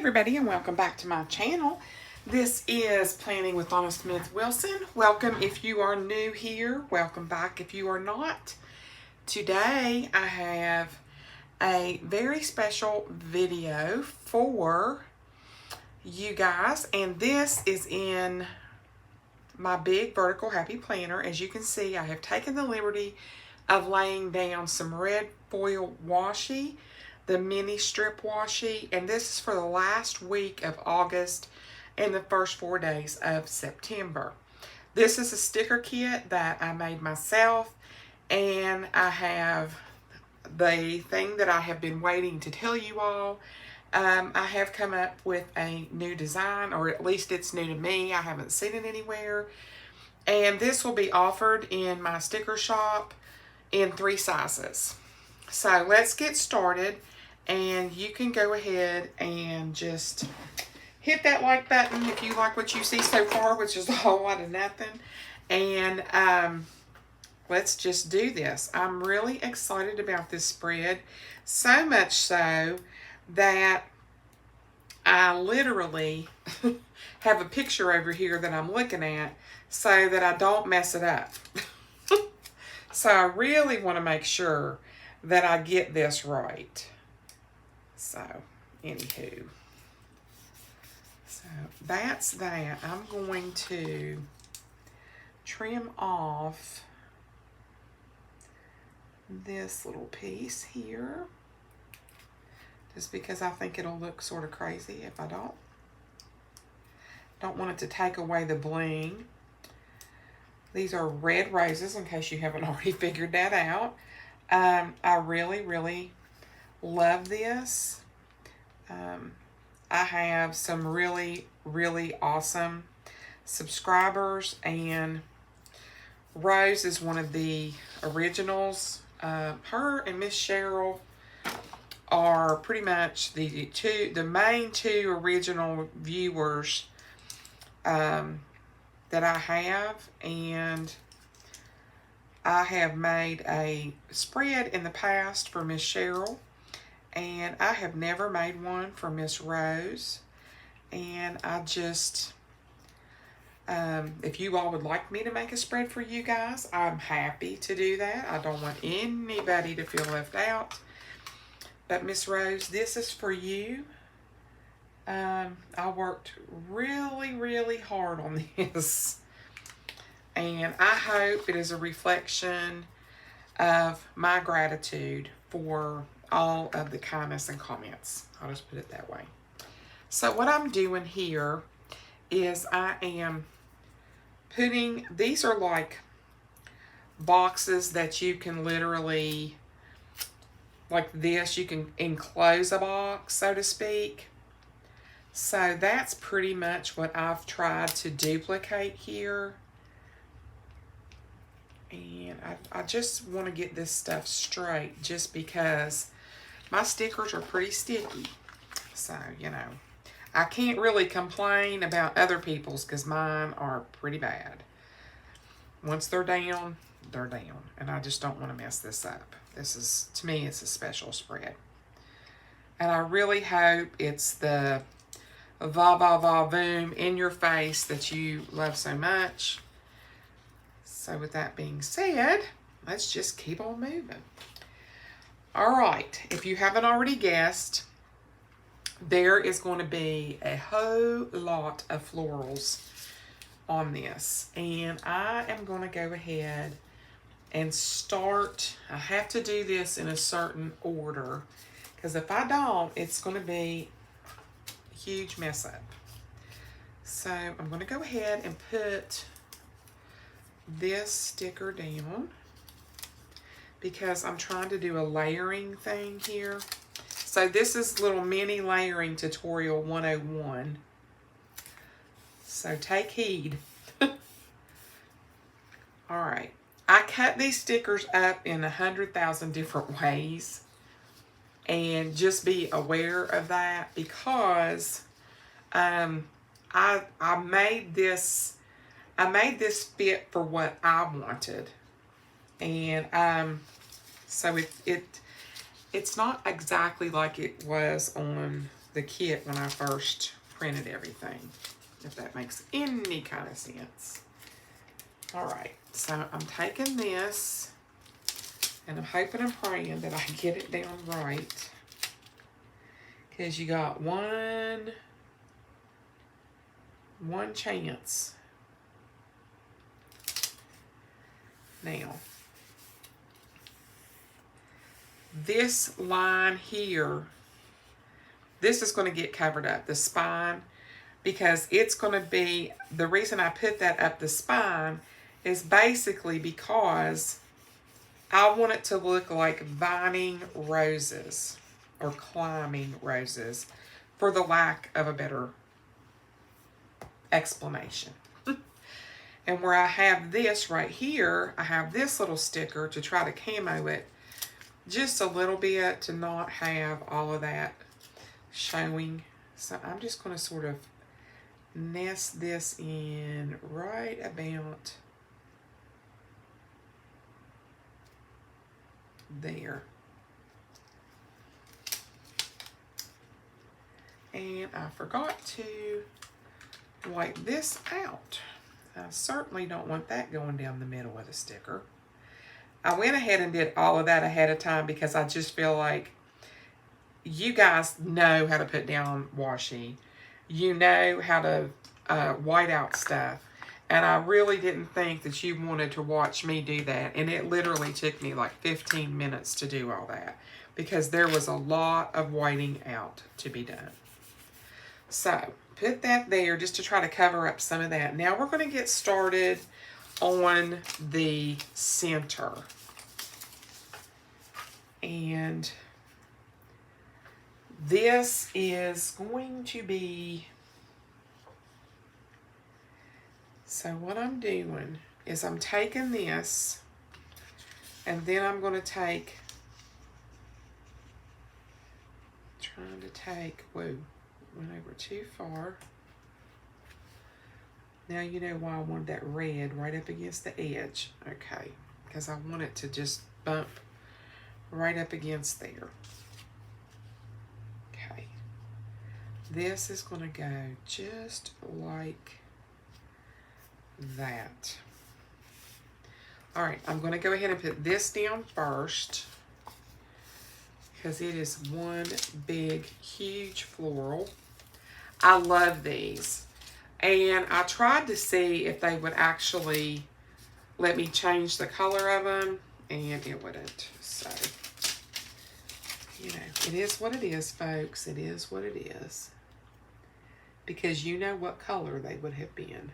everybody, and welcome back to my channel. This is Planning with Donna Smith-Wilson. Welcome if you are new here. Welcome back if you are not. Today I have a very special video for you guys, and this is in my big vertical happy planner. As you can see, I have taken the liberty of laying down some red foil washi, the mini strip washi, and this is for the last week of August and the first 4 days of September. This is a sticker kit that I made myself, and I have the thing that I have been waiting to tell you all. I have come up with a new design, or at least it's new to me. I haven't seen it anywhere, and this will be offered in my sticker shop in 3 sizes. So let's get started. And you can go ahead and just hit that like button if you like what you see so far, which is a whole lot of nothing. And let's just do this. I'm really excited about this spread, so much so that I literally have a picture over here that I'm looking at so that I don't mess it up. So I really want to make sure that I get this right. So, anywho, so that's that. I'm going to trim off this little piece here, just because I think it'll look sort of crazy if I don't want it to take away the bling. These are red roses, in case you haven't already figured that out. I really love this. I have some really awesome subscribers, and Rose is one of the originals. Her and Miss Cheryl are pretty much the main 2 original viewers that I have, and I have made a spread in the past for Miss Cheryl, and I have never made one for Miss Rose. And I just, if you all would like me to make a spread for you guys, I'm happy to do that. I don't want anybody to feel left out. But Miss Rose, this is for you. I worked really hard on this. And I hope it is a reflection of my gratitude for all of the kindness and comments. I'll just put it that way. So what I'm doing here is I am putting, these are like boxes that you can literally, like this, you can enclose a box, so to speak. So that's pretty much what I've tried to duplicate here. And I just want to get this stuff straight, just because my stickers are pretty sticky. So, you know, I can't really complain about other people's, because mine are pretty bad. Once they're down, they're down. And I just don't want to mess this up. This is, to me, it's a special spread. And I really hope it's the va-va-va-voom in your face that you love so much. So with that being said, let's just keep on moving. All right, if you haven't already guessed, there is going to be a whole lot of florals on this. And I am going to go ahead and start. I have to do this in a certain order, because if I don't, it's going to be a huge mess up. So I'm going to go ahead and put this sticker down, because I'm trying to do a layering thing here. So this is little mini layering tutorial 101. So take heed. All right. I cut these stickers up in 100,000 different ways. And just be aware of that, because I made this fit for what I wanted. And so it's not exactly like it was on the kit when I first printed everything, if that makes any kind of sense. All right, so I'm taking this, and I'm hoping and praying that I get it down right, because you got one chance. Now, this line here, this is going to get covered up, the spine, because it's going to be, the reason I put that up the spine is basically because I want it to look like vining roses or climbing roses, for the lack of a better explanation. And where I have this right here, I have this little sticker to try to camo it just a little bit to not have all of that showing. So I'm just going to sort of nest this in right about there. And I forgot to wipe this out. I certainly don't want that going down the middle of the sticker. I went ahead and did all of that ahead of time because I just feel like you guys know how to put down washi. You know how to white out stuff. And I really didn't think that you wanted to watch me do that. And it literally took me like 15 minutes to do all that, because there was a lot of whiting out to be done. So put that there just to try to cover up some of that. Now we're going to get started on the center. And this is going to be, so what I'm doing is I'm taking this, and then I'm going to take, whoa, went over too far. Now you know why I wanted that red right up against the edge. Okay, because I want it to just bump right up against there. Okay, this is going to go just like that. All right, I'm going to go ahead and put this down first, because it is one big, huge floral. I love these. And I tried to see if they would actually let me change the color of them, and it wouldn't. So, you know, it is what it is, folks. It is what it is. Because you know what color they would have been.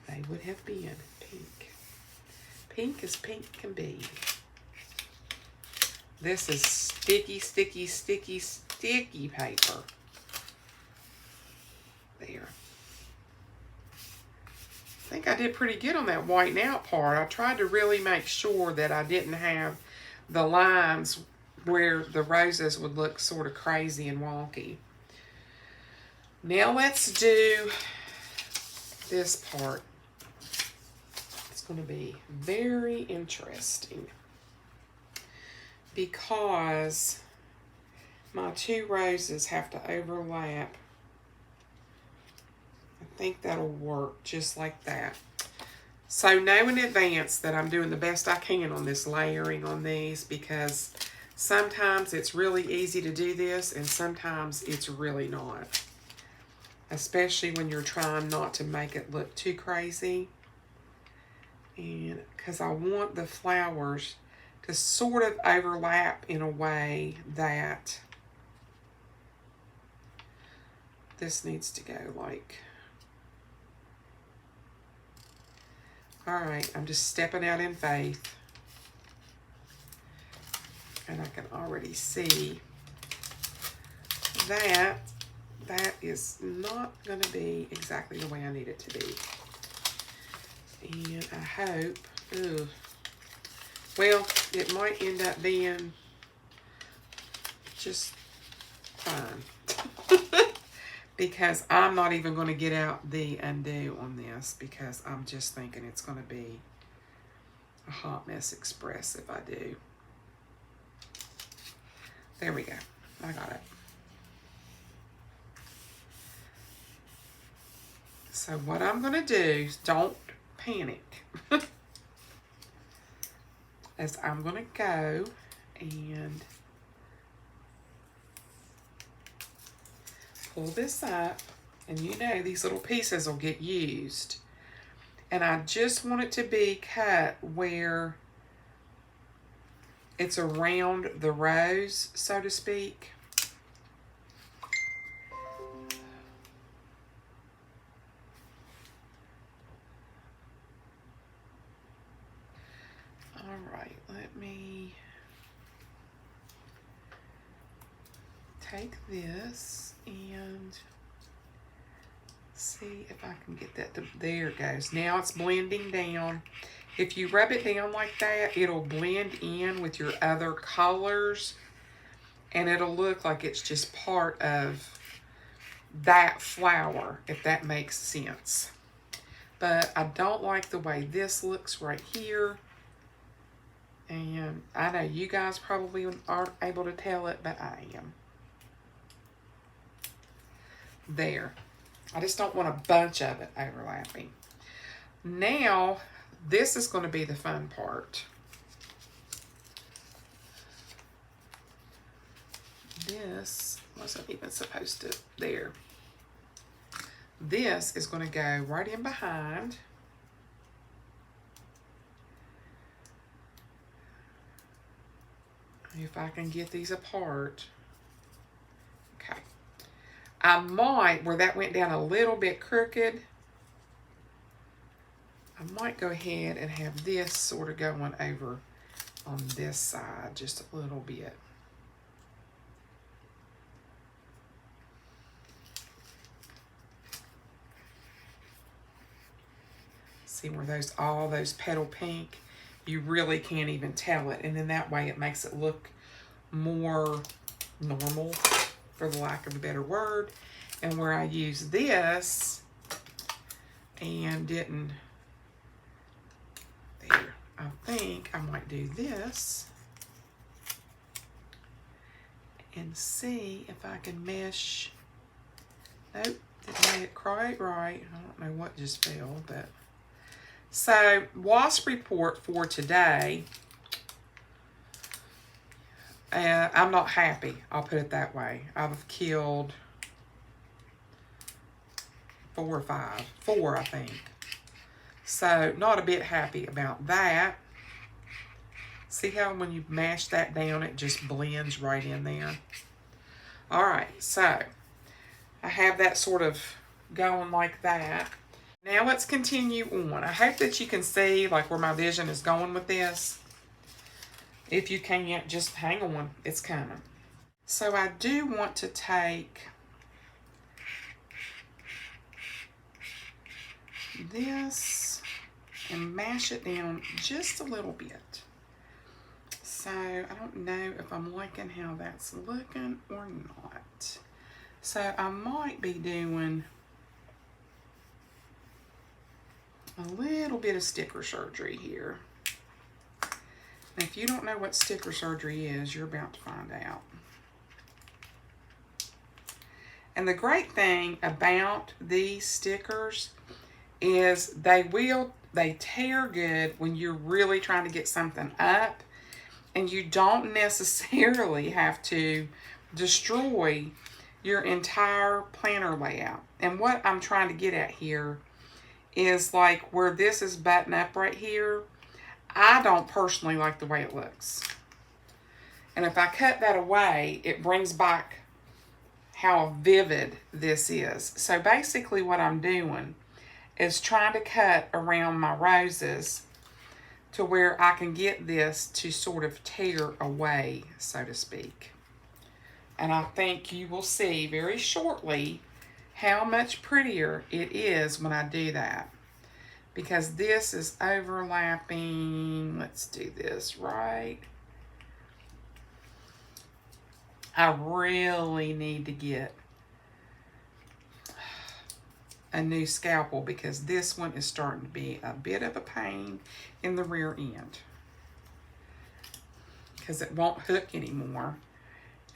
They would have been pink. Pink as pink can be. This is sticky, sticky, sticky, sticky paper. There. I think I did pretty good on that whiten out part. I tried to really make sure that I didn't have the lines where the roses would look sort of crazy and wonky. Now let's do this part. It's going to be very interesting, because my two roses have to overlap. I think that'll work just like that. So know in advance that I'm doing the best I can on this layering on these, because sometimes it's really easy to do this and sometimes it's really not. Especially when you're trying not to make it look too crazy. And because I want the flowers to sort of overlap in a way that this needs to go like. All right, I'm just stepping out in faith. And I can already see that that is not going to be exactly the way I need it to be. And I hope, well, it might end up being just fine. Because I'm not even going to get out the undo on this, because I'm just thinking it's going to be a hot mess express if I do. There we go. I got it. So what I'm going to do, don't panic, is I'm going to go and pull this up, and you know these little pieces will get used. And I just want it to be cut where it's around the rose, so to speak. All right, let me take this and see if I can get that to, there it goes. Now it's blending down. If you rub it down like that, it'll blend in with your other colors, and it'll look like it's just part of that flower, if that makes sense. But I don't like the way this looks right here. And I know you guys probably aren't able to tell it, but I am. There. I just don't want a bunch of it overlapping. Now, this is going to be the fun part. This wasn't even supposed to, there. This is going to go right in behind. If I can get these apart. Okay. I might, where that went down a little bit crooked, I might go ahead and have this sort of going over on this side just a little bit. See where those, all those petal pink, you really can't even tell it. And then that way it makes it look more normal, for the lack of a better word. And where I use this and didn't, there, I think I might do this and see if I can mesh. Nope, didn't make it quite right. I don't know what just fell, but. So, wasp report for today, I'm not happy, I'll put it that way. I've killed 4 or 5, 4 I think. So, not a bit happy about that. See how when you mash that down, it just blends right in there? Alright, so, I have that sort of going like that. Now let's continue on. I hope that you can see like where my vision is going with this. If you can't, just hang on. It's coming. So I do want to take this and mash it down just a little bit. So I don't know if I'm liking how that's looking or not. So I might be doing a little bit of sticker surgery here. And if you don't know what sticker surgery is, you're about to find out. And the great thing about these stickers is they tear good when you're really trying to get something up, and you don't necessarily have to destroy your entire planner layout. And what I'm trying to get at here is like where this is buttoned up right here, I don't personally like the way it looks. And if I cut that away, it brings back how vivid this is. So basically what I'm doing is trying to cut around my roses to where I can get this to sort of tear away, so to speak. And I think you will see very shortly how much prettier it is when I do that. Because this is overlapping. Let's do this right. I really need to get a new scalpel because this one is starting to be a bit of a pain in the rear end. Because it won't hook anymore.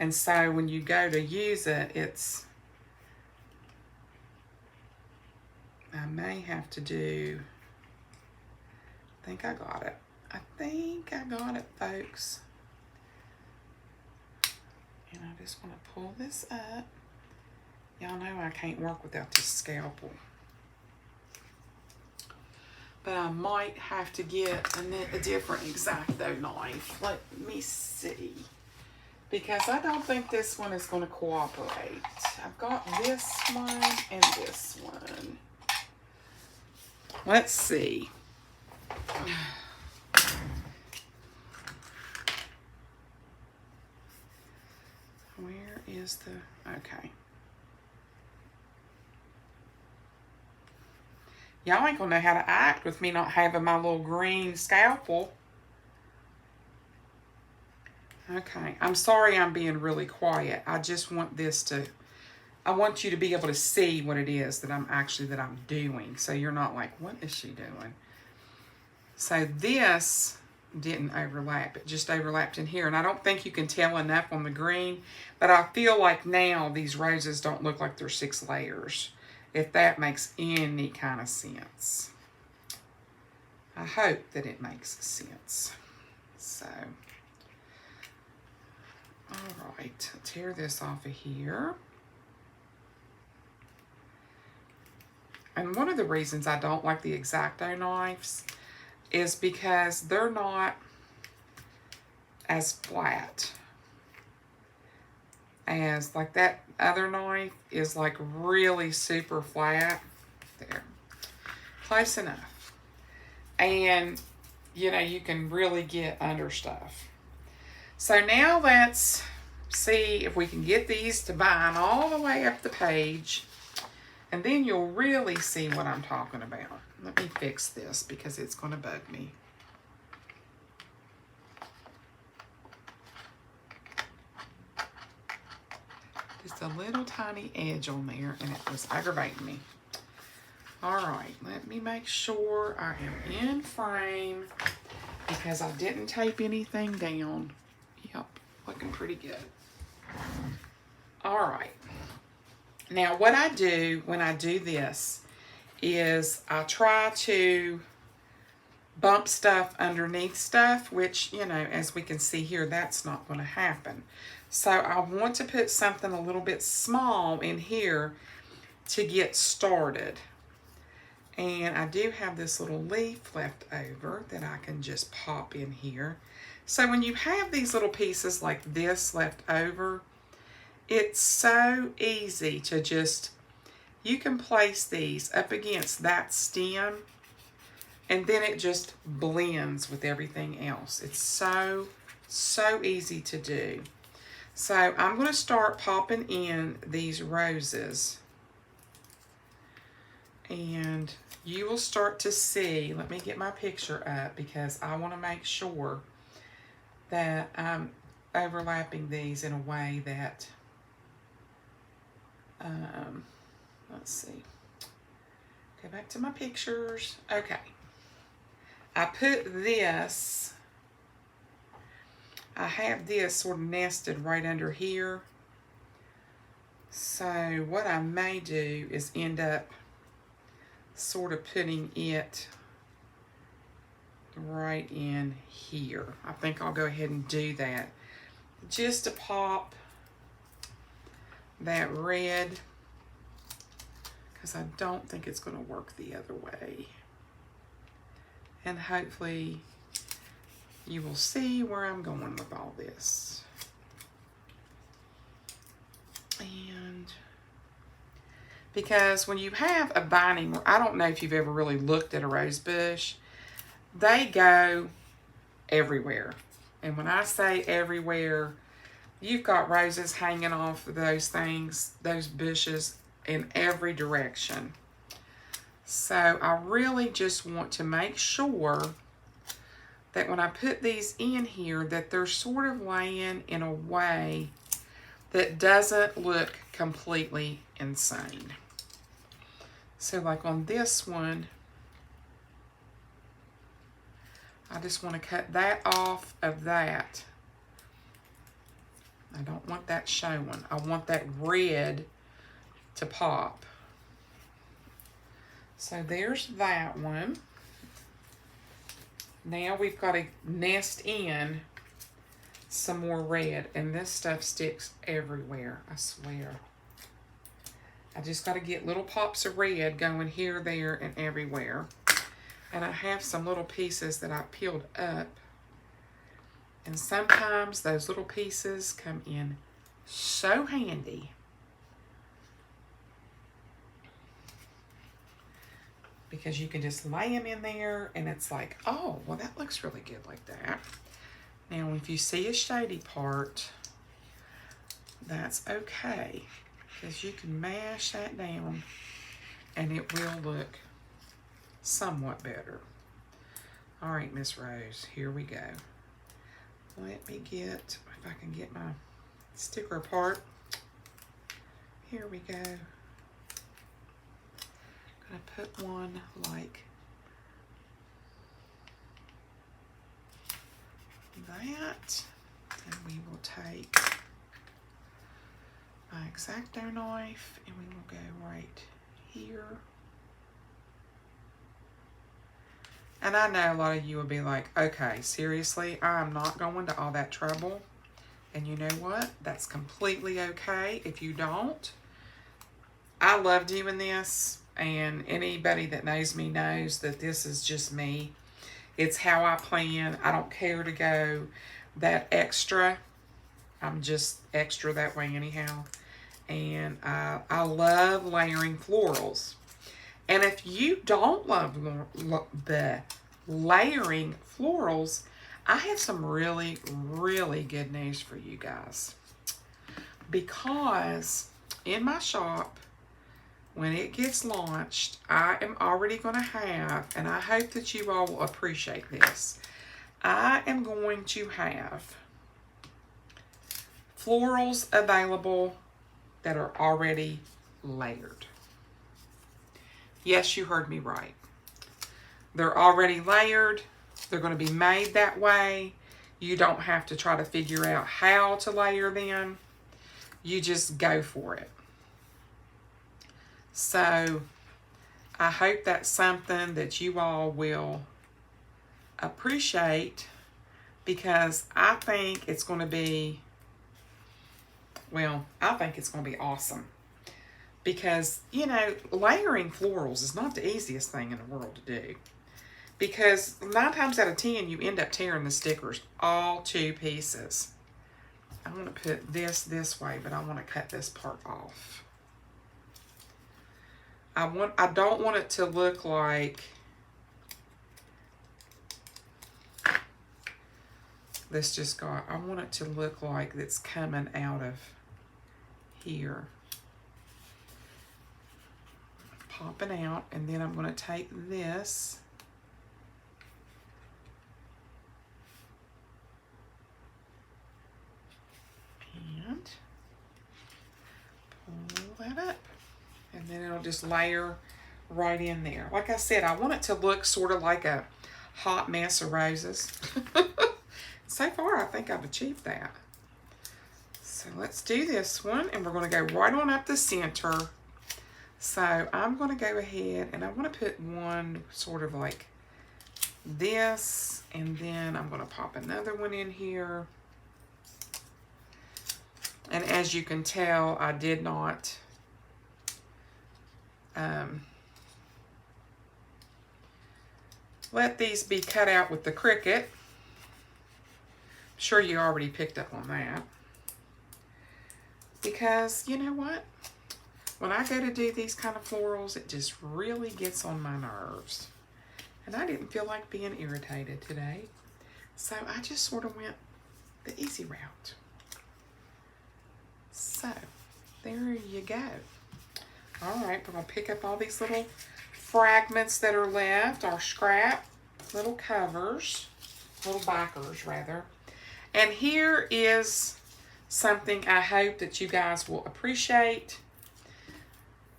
And so when you go to use it, it's, I may have to do, I think I got it. I think I got it, folks. And I just want to pull this up. Y'all know I can't work without this scalpel. But I might have to get a different X-Acto knife. Let me see. Because I don't think this one is going to cooperate. I've got this one and this one. Let's see. Where is the... Okay. Y'all ain't gonna know how to act with me not having my little green scalpel. Okay, I'm sorry I'm being really quiet. I just want this to, I want you to be able to see what it is that I'm doing. So you're not like, what is she doing? So this didn't overlap. It just overlapped in here. And I don't think you can tell enough on the green, but I feel like now these roses don't look like they're 6 layers. If that makes any kind of sense. I hope that it makes sense. So, all right, tear this off of here. And one of the reasons I don't like the X-Acto knives is because they're not as flat as like that other knife is like really super flat. There, close enough. And you know, you can really get under stuff. So now let's see if we can get these to bind all the way up the page, and then you'll really see what I'm talking about. Let me fix this because it's going to bug me. Just a little tiny edge on there, and it was aggravating me. All right, let me make sure I am in frame because I didn't tape anything down. Yep, looking pretty good. All right. Now, what I do when I do this is I try to bump stuff underneath stuff, which, you know, as we can see here, that's not going to happen. So I want to put something a little bit small in here to get started. And I do have this little leaf left over that I can just pop in here. So when you have these little pieces like this left over, it's so easy to just, you can place these up against that stem and then it just blends with everything else. It's so easy to do. So I'm going to start popping in these roses. And you will start to see, let me get my picture up because I want to make sure that I'm overlapping these in a way that, let's see, go back to my pictures. Okay, I put this, I have this sort of nested right under here. So what I may do is end up sort of putting it right in here. I think I'll go ahead and do that just to pop that red because I don't think it's going to work the other way. And hopefully you will see where I'm going with all this. And because when you have a binding, I don't know if you've ever really looked at a rose bush, they go everywhere. And when I say everywhere, you've got roses hanging off of those things, those bushes, in every direction. So I really just want to make sure that when I put these in here, that they're sort of laying in a way that doesn't look completely insane. So like on this one, I just want to cut that off of that. I don't want that showing. I want that red to pop. So there's that one. Now we've got to nest in some more red, and this stuff sticks everywhere, I swear. I just got to get little pops of red going here, there, and everywhere. And I have some little pieces that I peeled up, and sometimes those little pieces come in so handy. Because you can just lay them in there, and it's like, oh, well, that looks really good like that. Now, if you see a shady part, that's okay, because you can mash that down, and it will look somewhat better. All right, Miss Rose, here we go. Let me get, if I can get my sticker apart. Here we go. I'm gonna put one like that, and we will take my X-Acto knife, and we will go right here. And I know a lot of you will be like, okay, seriously, I'm not going to all that trouble. And you know what? That's completely okay if you don't. I love doing this, and anybody that knows me knows that this is just me. It's how I plan. I don't care to go that extra. I'm just extra that way anyhow. And I love layering florals. And if you don't love the layering florals, I have some really, really good news for you guys. Because in my shop, when it gets launched, I am already going to have, and I hope that you all will appreciate this, I am going to have florals available that are already layered. Yes, you heard me right. They're already layered. They're going to be made that way. You don't have to try to figure out how to layer them. You just go for it. So I hope that's something that you all will appreciate, because I think it's going to be, well, I think it's going to be awesome. Because, you know, layering florals is not the easiest thing in the world to do. Because 9 times out of 10, you end up tearing the stickers all to pieces. I want to put this way, but I want to cut this part off. I don't want it to look like this just got, I want it to look like it's coming out of here. Popping out, and then I'm going to take this and pull that up, and then it'll just layer right in there. Like I said, I want it to look sort of like a hot mess of roses. So far, I think I've achieved that. So let's do this one, and we're going to go right on up the center. So I'm going to go ahead, and I want to put one sort of like this, and then I'm going to pop another one in here. And as you can tell, I did not let these be cut out with the Cricut. I'm sure you already picked up on that. Because, you know what? When I go to do these kind of florals, it just really gets on my nerves. And I didn't feel like being irritated today. So I just sort of went the easy route. So, there you go. All right, we're going to pick up all these little fragments that are left, our scrap, little covers, little backers rather. And here is something I hope that you guys will appreciate,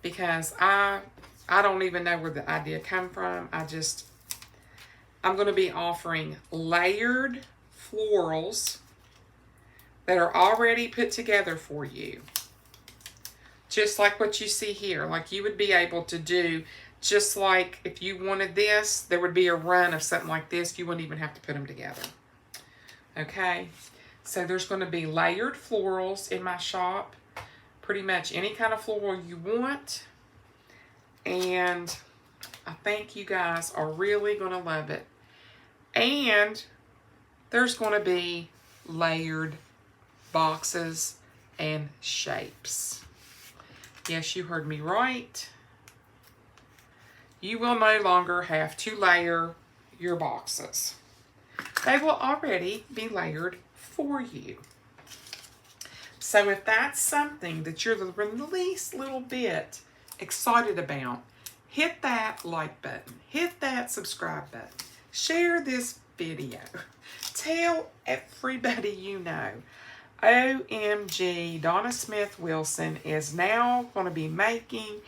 because I don't even know where the idea came from. I'm going to be offering layered florals that are already put together for you. Just like what you see here. Like you would be able to do Just like if you wanted this, there would be a run of something like this. You wouldn't even have to put them together. Okay, so there's going to be layered florals in my shop. Pretty much any kind of floral you want. And I think you guys are really going to love it. And there's going to be layered boxes and shapes. Yes, you heard me right. You will no longer have to layer your boxes. They will already be layered for you. So if that's something that you're the least little bit excited about, hit that like button. Hit that subscribe button. Share this video. Tell everybody you know. OMG, Donna Smith Wilson is now going to be making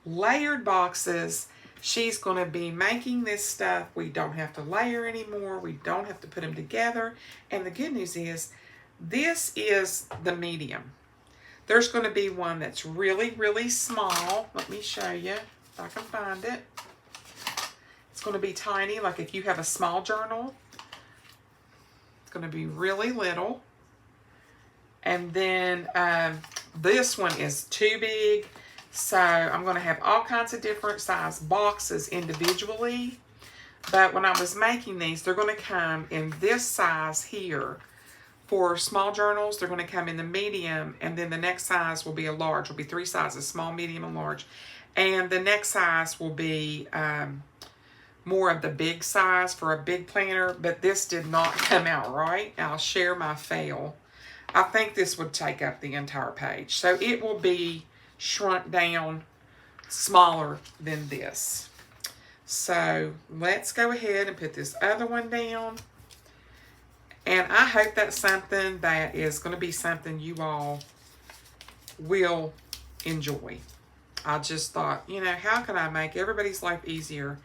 layered boxes. She's going to be making this stuff. We don't have to layer anymore. We don't have to put them together. And the good news is, this is the medium. There's going to be one that's really, really small. Let me show you if I can find it. It's going to be tiny, like if you have a small journal. It's going to be really little. And then this one is too big. So I'm going to have all kinds of different size boxes individually. But when I was making these, they're going to come in this size here. For small journals, they're going to come in the medium, and then the next size will be a large. Will be 3 sizes, small, medium, and large. And the next size will be more of the big size for a big planner, but this did not come out right. I'll share my fail. I think this would take up the entire page. So it will be shrunk down, smaller than this. So let's go ahead and put this other one down. And I hope that's something that is going to be something you all will enjoy. I just thought, you know, how can I make everybody's life easier?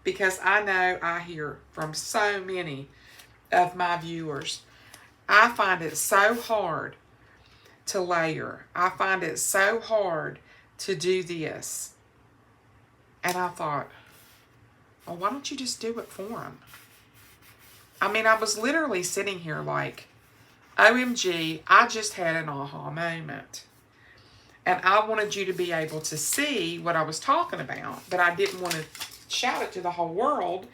Because I know I hear from so many of my viewers. I find it so hard to layer. I find it so hard to do this. And I thought, well, why don't you just do it for them? I mean, I was literally sitting here like, OMG, I just had an aha moment. And I wanted you to be able to see what I was talking about, but I didn't want to shout it to the whole world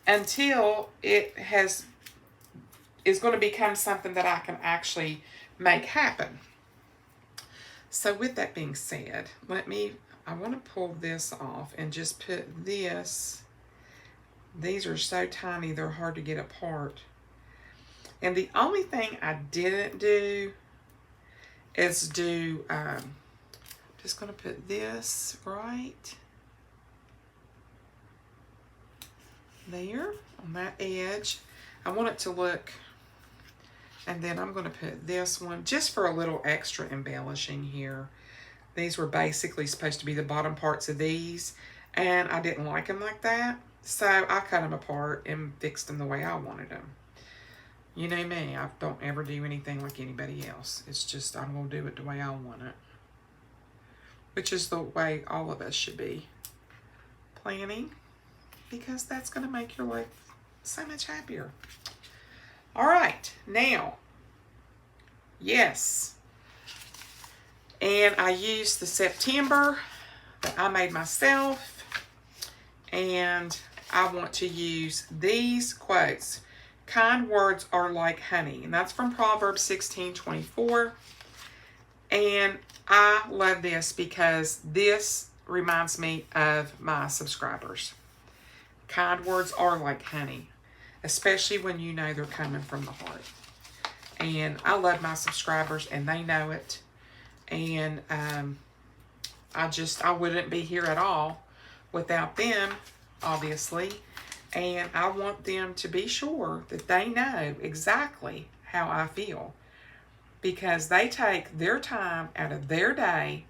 until it is going to become something that I can actually make happen. So with that being said, I want to pull this off and just put this. These are so tiny, they're hard to get apart. And the only thing I didn't do is do, I'm just going to put this right there on that edge. I want it to look, and then I'm going to put this one just for a little extra embellishing here. These were basically supposed to be the bottom parts of these, and I didn't like them like that. So I cut them apart and fixed them the way I wanted them. You know me, I don't ever do anything like anybody else. It's just I'm going to do it the way I want it. Which is the way all of us should be planning. Because that's going to make your life so much happier. Alright, now, yes. And I used the September that I made myself. And I want to use these quotes. Kind words are like honey. And that's from Proverbs 16:24. And I love this because this reminds me of my subscribers. Kind words are like honey. Especially when you know they're coming from the heart. And I love my subscribers and they know it. And I wouldn't be here at all without them, obviously. And I want them to be sure that they know exactly how I feel. Because they take their time out of their day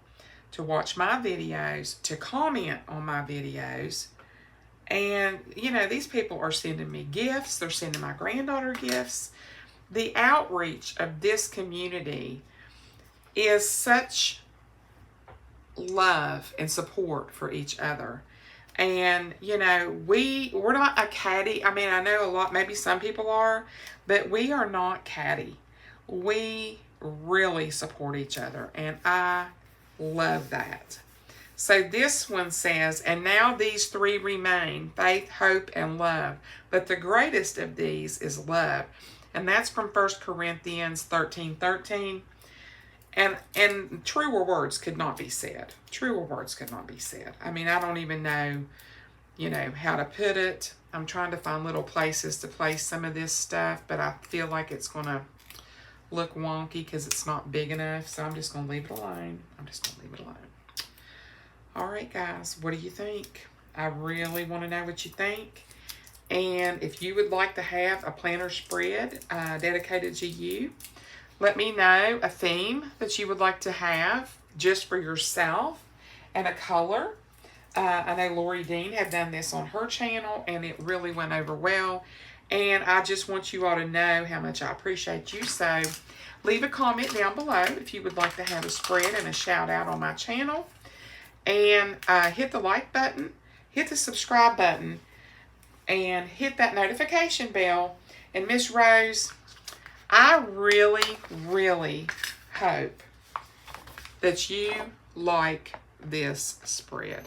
to watch my videos, to comment on my videos. And, you know, these people are sending me gifts. They're sending my granddaughter gifts. The outreach of this community is such love and support for each other. And, you know, we're not a catty. I mean, I know a lot, maybe some people are, but we are not catty. We really support each other, and I love that. So this one says, and now these three remain, faith, hope, and love. But the greatest of these is love. And that's from 1 Corinthians 13:13. And truer words could not be said. Truer words could not be said. I mean, I don't even know, you know, how to put it. I'm trying to find little places to place some of this stuff, but I feel like it's going to look wonky because it's not big enough. So I'm just going to leave it alone. All right, guys, what do you think? I really want to know what you think. And if you would like to have a planner spread dedicated to you, let me know a theme that you would like to have just for yourself and a color. I know Lori Dean had done this on her channel, and it really went over well. And I just want you all to know how much I appreciate you. So leave a comment down below if you would like to have a spread and a shout out on my channel. And hit the like button, hit the subscribe button, and hit that notification bell. And Miss Rose, I really, really hope that you like this spread,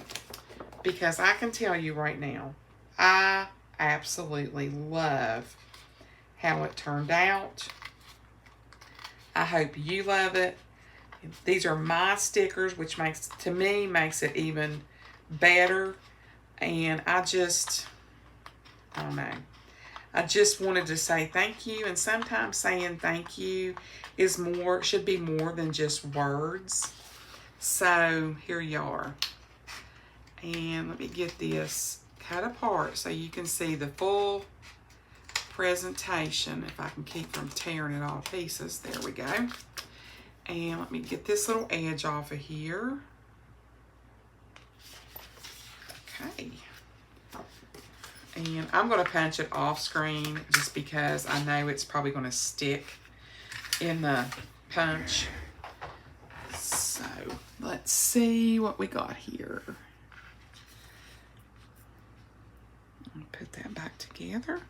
because I can tell you right now, I absolutely love how it turned out. I hope you love it. These are my stickers, which makes it even better. And I don't know. I just wanted to say thank you. And sometimes saying thank you should be more than just words. So here you are. And let me get this cut apart so you can see the full presentation. If I can keep from tearing it all to pieces. There we go. And let me get this little edge off of here. Okay. And I'm going to punch it off screen just because I know it's probably going to stick in the punch. So let's see what we got here. I'll put that back together.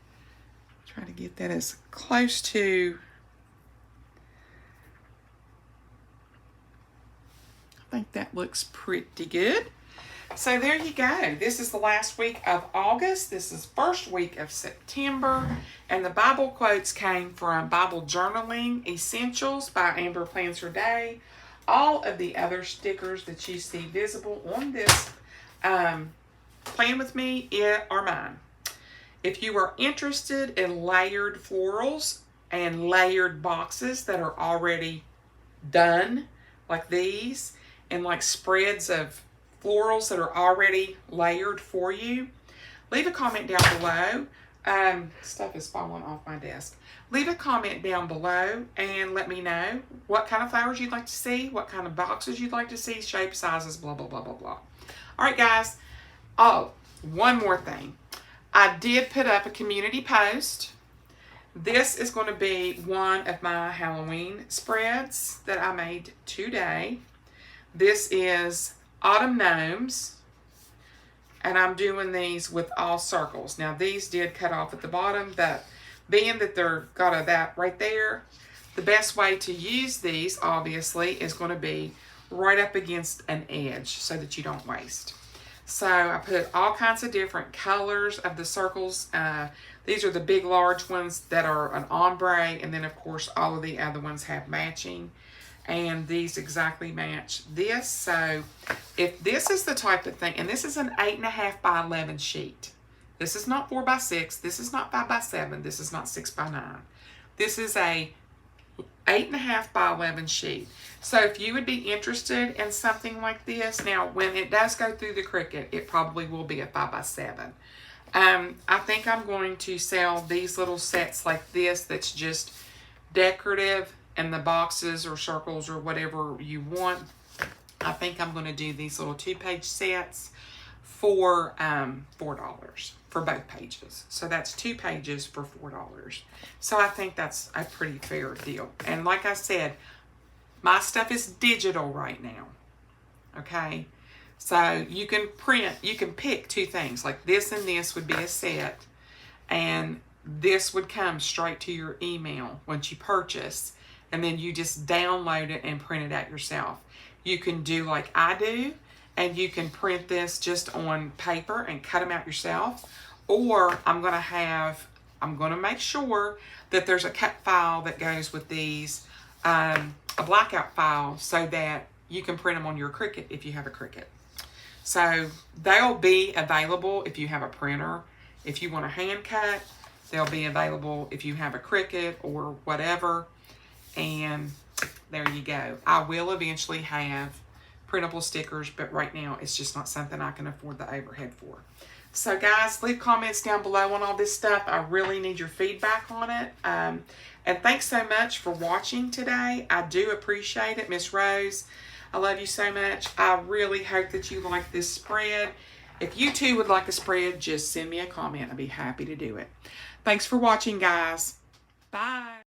Try to get that as close to, I think that looks pretty good. So there you go. This is the last week of August. This is first week of September. And the Bible quotes came from Bible Journaling Essentials by Amber Plans Her Day. All of the other stickers that you see visible on this Plan With Me are mine. If you are interested in layered florals and layered boxes that are already done, like these, and like spreads of florals that are already layered for you, leave a comment down below. Stuff is falling off my desk. Leave a comment down below and let me know what kind of flowers you'd like to see, what kind of boxes you'd like to see, shape, sizes, blah, blah, blah, blah, blah. All right, guys. Oh, one more thing. I did put up a community post. This is going to be one of my Halloween spreads that I made today. This is Autumn Gnomes, and I'm doing these with all circles. Now, these did cut off at the bottom, but being that they're got that right there, the best way to use these, obviously, is going to be right up against an edge so that you don't waste. So I put all kinds of different colors of the circles. These are the big, large ones that are an ombre, and then, of course, all of the other ones have matching. And these exactly match this. So if this is the type of thing, and this is an 8.5 by 11 sheet. This is not 4 by 6. This is not 5 by 7. This is not 6 by 9. This is a 8.5 by 11 sheet. So if you would be interested in something like this, now when it does go through the Cricut, it probably will be a 5 by 7. I think I'm going to sell these little sets like this that's just decorative, and the boxes or circles or whatever you want. I think I'm going to do these little 2-page sets for $4 for both pages. So that's 2 pages for $4. So I think that's a pretty fair deal. And like I said, my stuff is digital right now. Okay? So you can print, you can pick two things, like this and this would be a set, and this would come straight to your email once you purchase, and then you just download it and print it out yourself. You can do like I do, and you can print this just on paper and cut them out yourself, or I'm going to make sure that there's a cut file that goes with these, a blackout file, so that you can print them on your Cricut if you have a Cricut. So they'll be available if you have a printer. If you want to hand cut, they'll be available if you have a Cricut or whatever. And there you go. I will eventually have printable stickers, but right now it's just not something I can afford the overhead for. So guys, leave comments down below on all this stuff. I really need your feedback on it. And thanks so much for watching today. I do appreciate it. Miss Rose, I love you so much. I really hope that you like this spread. If you too would like a spread, just send me a comment. I'd be happy to do it. Thanks for watching, guys. Bye.